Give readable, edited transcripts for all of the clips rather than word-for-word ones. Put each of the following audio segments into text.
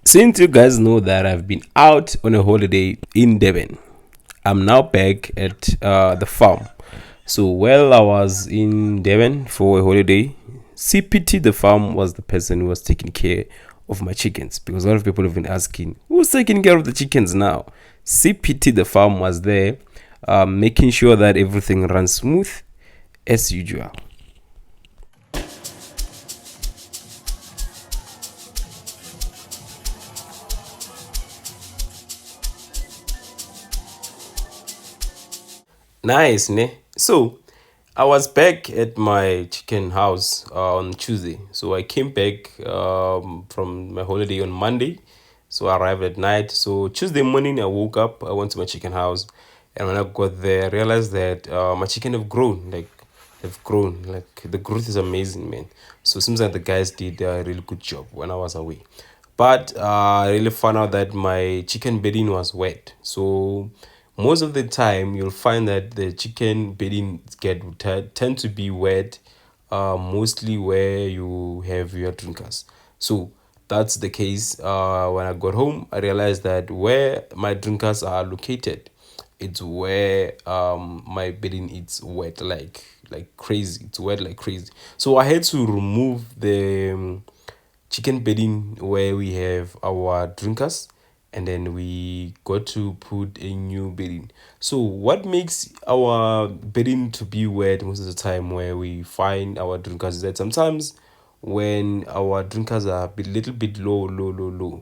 Since you guys know that I've been out on a holiday in Devon, I'm now back at the farm. So while I was in Devon for a holiday, CPT the farm was the person who was taking care of my chickens, because a lot of people have been asking who's taking care of the chickens now. CPT the farm was there, making sure that everything runs smooth as usual. Nice, ne? So, I was back at my chicken house on Tuesday. So, I came back from my holiday on Monday. So, I arrived at night. So, Tuesday morning, I woke up, I went to my chicken house. And when I got there, I realized that my chicken have grown. They've grown. Like, the growth is amazing, man. So, it seems like the guys did a really good job when I was away. But I really found out that my chicken bedding was wet. So most of the time, you'll find that the chicken bedding tend to be wet, mostly where you have your drinkers. So that's the case. When I got home, I realized that where my drinkers are located, it's where my bedding is wet like crazy. It's wet like crazy. So I had to remove the chicken bedding where we have our drinkers, and then we got to put a new bedding. So what makes our bedding to be wet most of the time where we find our drinkers is that sometimes when our drinkers are a little bit low,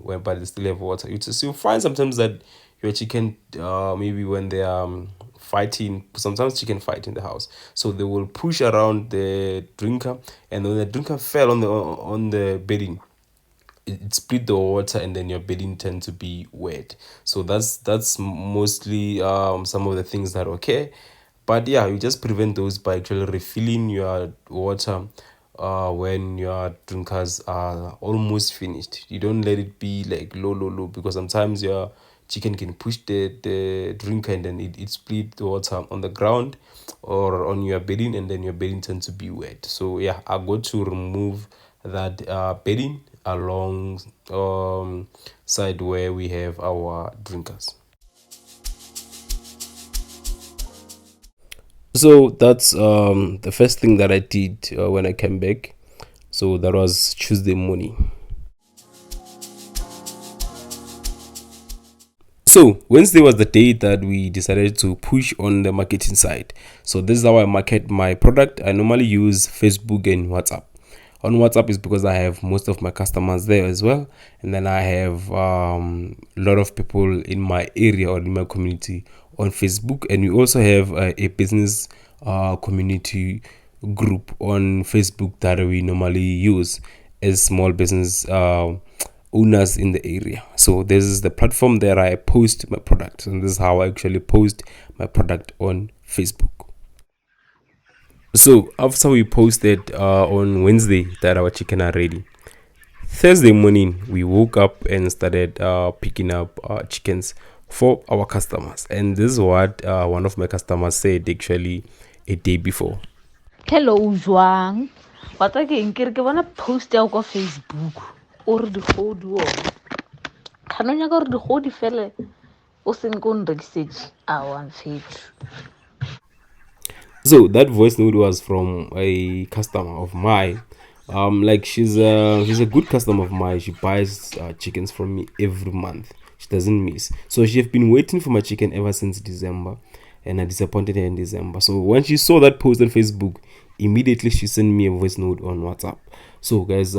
whereby they still have water, you'll find sometimes that your chicken, maybe when they are fighting, sometimes chicken fight in the house, so they will push around the drinker, and when the drinker fell on the bedding, it split the water, and then your bedding tend to be wet. So that's mostly some of the things that occur. But yeah, you just prevent those by actually refilling your water when your drinkers are almost finished. You don't let it be like low, because sometimes your chicken can push the drinker, and then it split the water on the ground or on your bedding, and then your bedding tends to be wet. So yeah, I got to remove that bedding along side where we have our drinkers. So that's the first thing that I did when I came back. So that was Tuesday morning. So Wednesday was the day that we decided to push on the marketing side. So this is how I market my product. I normally use Facebook and WhatsApp. On WhatsApp is because I have most of my customers there as well, and then I have a lot of people in my area or in my community on Facebook, and we also have a business community group on Facebook that we normally use as small business owners in the area. So this is the platform that I post my product, and this is how I actually post my product on Facebook. So after we posted on Wednesday that our chicken are ready, Thursday morning we woke up and started picking up chickens for our customers, and this is what one of my customers said actually a day before. Hello, Joang. What ke eng ke re ke bona post ya go Facebook o re digodi one kgano nyaka gore digodi fele o seng ko nrekisetse a one fethu. So that voice note was from a customer of mine. Like she's a good customer of mine. She buys chickens from me every month. She doesn't miss. So she have been waiting for my chicken ever since December, and I disappointed her in December. So when she saw that post on Facebook, immediately she sent me a voice note on WhatsApp. So guys,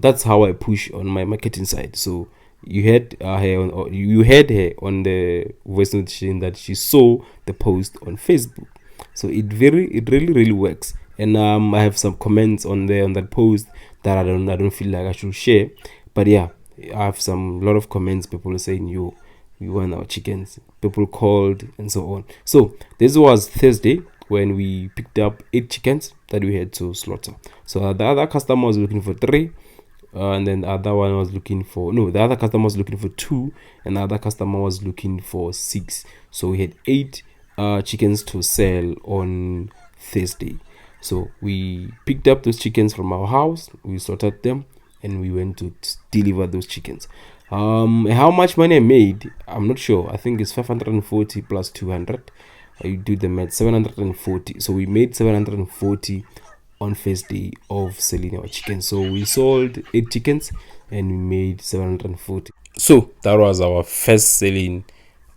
that's how I push on my marketing side. So you heard her on the voice note saying that she saw the post on Facebook. So it really works. And I have some comments on there on that post that I don't feel like I should share. But yeah, I have some lot of comments, people saying you we want our chickens. People called and so on. So this was Thursday when we picked up 8 chickens that we had to slaughter. So the other customer was looking for 3, and then the other one was looking for the other customer was looking for 2, and the other customer was looking for 6. So we had 8 chickens to sell on Thursday. So we picked up those chickens from our house, we slaughtered them, and we went to deliver those chickens. How much money I made, I'm not sure. I think it's 540 plus 200. You do the math, 740. So we made 740 on first day of selling our chickens. So we sold 8 chickens and we made 740. So that was our first selling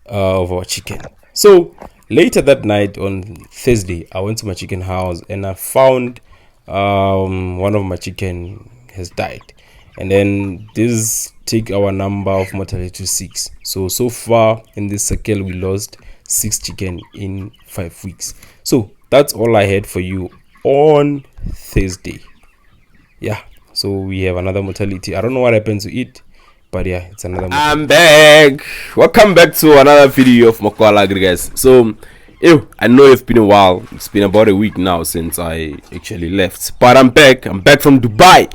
of our chicken. So later that night on Thursday, I went to my chicken house and I found one of my chicken has died, and then this take our number of mortality to 6. So far in this cycle we lost 6 chicken in 5 weeks. So that's all I had for you on Thursday. Yeah, so we have another mortality. I don't know what happened to it, but yeah, it's another mortality. I'm back. Welcome back to another video of Mokwala Agri, guys. So I know it's been a while. It's been about a week now since I actually left, but I'm back from Dubai.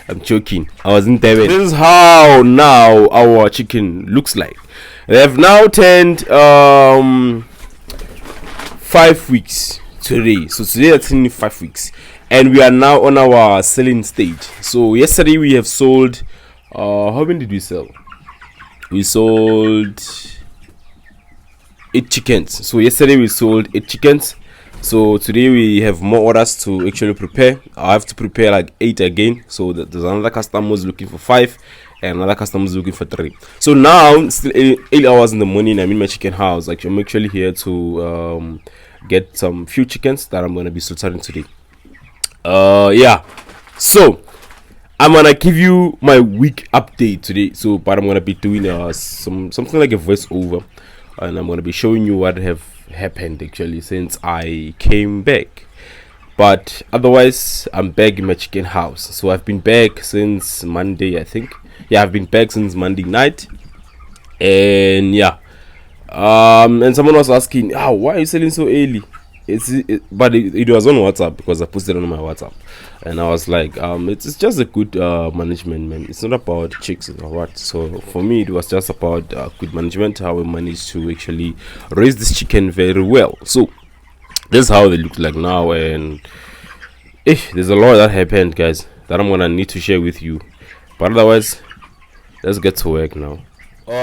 I'm joking, I was in Taiwan. This is how now our chicken looks like. They have now turned 5 weeks today. So today it's in 5 weeks, and we are now on our selling stage. So yesterday we have sold how many did we sell? We sold 8 chickens. So yesterday we sold 8 chickens. So today we have more orders to actually prepare. I have to prepare like 8 again. So there's another customer who's looking for 5 and another customer is looking for 3. So now still 8 hours in the morning, I'm in my chicken house. Like, I'm actually here to get some few chickens that I'm gonna be slaughtering today. Yeah, so I'm gonna give you my week update today. So but I'm gonna be doing something like a voiceover, and I'm gonna be showing you what have happened actually since I came back. But otherwise, I'm back in my chicken house. So I've been back since Monday, I think. Yeah, I've been back since Monday night. And yeah, and someone was asking, why are you selling so early? But it was on WhatsApp because I posted it on my WhatsApp, and I was like, it's just a good management, man. It's not about chicks or what. So for me, it was just about good management, how we managed to actually raise this chicken very well. So this is how they look like now, and there's a lot that happened, guys, that I'm gonna need to share with you. But otherwise, let's get to work now.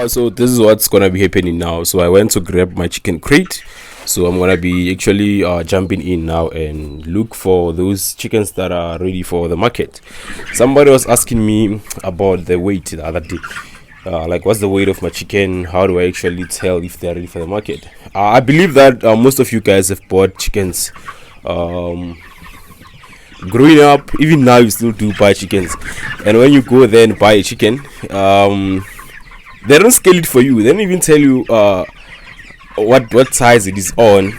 So this is what's gonna be happening now. So I went to grab my chicken crate. So I'm gonna be actually jumping in now and look for those chickens that are ready for the market. Somebody was asking me about the weight the other day. Like, what's the weight of my chicken? How do I actually tell if they're ready for the market? I believe that most of you guys have bought chickens. Growing up, even now you still do buy chickens, and when you go there and buy a chicken, they don't scale it for you. They don't even tell you what size it is on,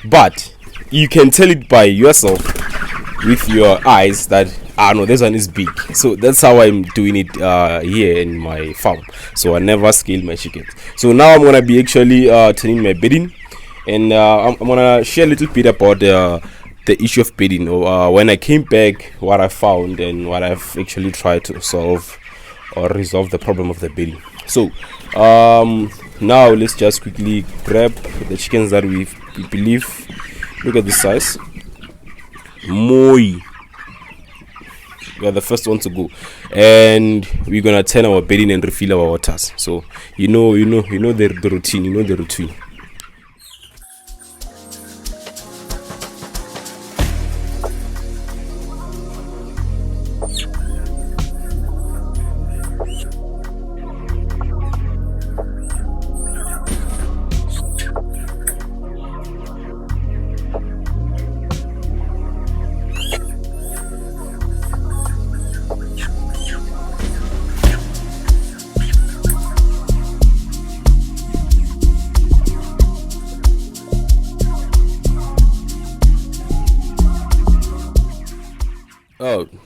but you can tell it by yourself with your eyes that no, this one is big. So that's how I'm doing it here in my farm. So I never scale my chickens. So now I'm gonna be actually turning my bedding, and I'm gonna share a little bit about the issue of bedding. When I came back, what I found and what I've actually tried to solve or resolve the problem of the bedding. So now let's just quickly grab the chickens that we believe. Look at this size. Moi. We are the first one to go, and we're gonna turn our bedding and refill our waters. So you know the routine. You know the routine.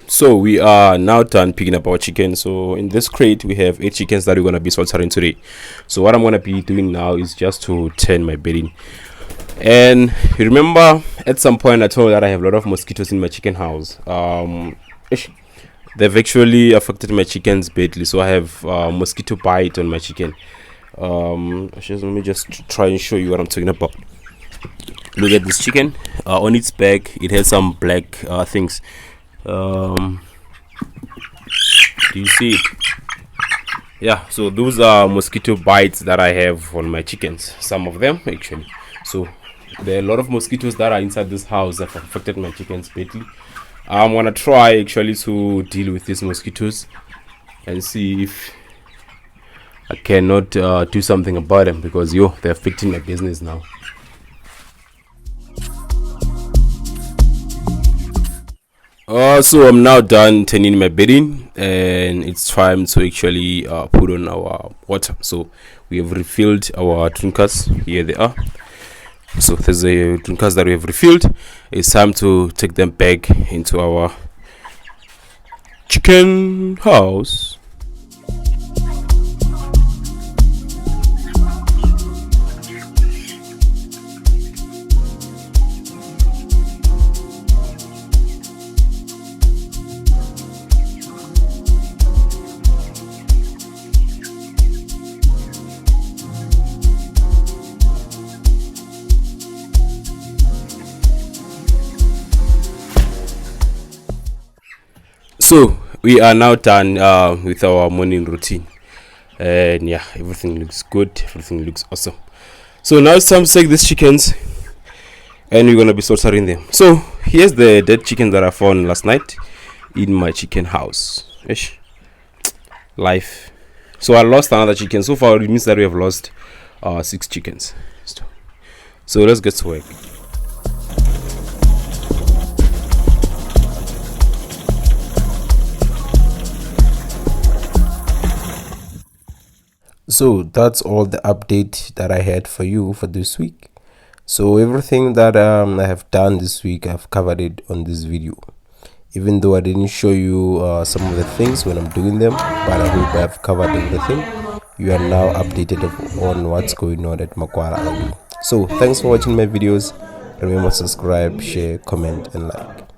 So we are now done picking up our chicken. So in this crate we have 8 chickens that we're going to be slaughtering today. So what I'm going to be doing now is just to turn my bedding. And you remember at some point I told you that I have a lot of mosquitoes in my chicken house. They've actually affected my chickens badly. So I have mosquito bite on my chicken. Let me just try and show you what I'm talking about. Look at this chicken. On its back it has some black things. Do you see it? Yeah, so those are mosquito bites that I have on my chickens, some of them actually. So there are a lot of mosquitoes that are inside this house that have affected my chickens badly. I'm gonna try actually to deal with these mosquitoes and see if I cannot do something about them, because they're affecting my business now. So I'm now done turning my bedding, and it's time to actually put on our water. So we have refilled our drinkers. Here they are. So there's a drinkers that we have refilled. It's time to take them back into our chicken house. So we are now done with our morning routine, and yeah, everything looks good, everything looks awesome. So now it's time to take these chickens and we're gonna be slaughtering them. So here's the dead chicken that I found last night in my chicken house. Ish. Life. So I lost another chicken. So far it means that we have lost 6 chickens. So let's get to work. So that's all the update that I had for you for this week. So everything that I have done this week, I've covered it on this video. Even though I didn't show you some of the things when I'm doing them, but I hope I've covered everything. You are now updated on what's going on at Makwara Agri. So thanks for watching my videos. Remember to subscribe, share, comment and like.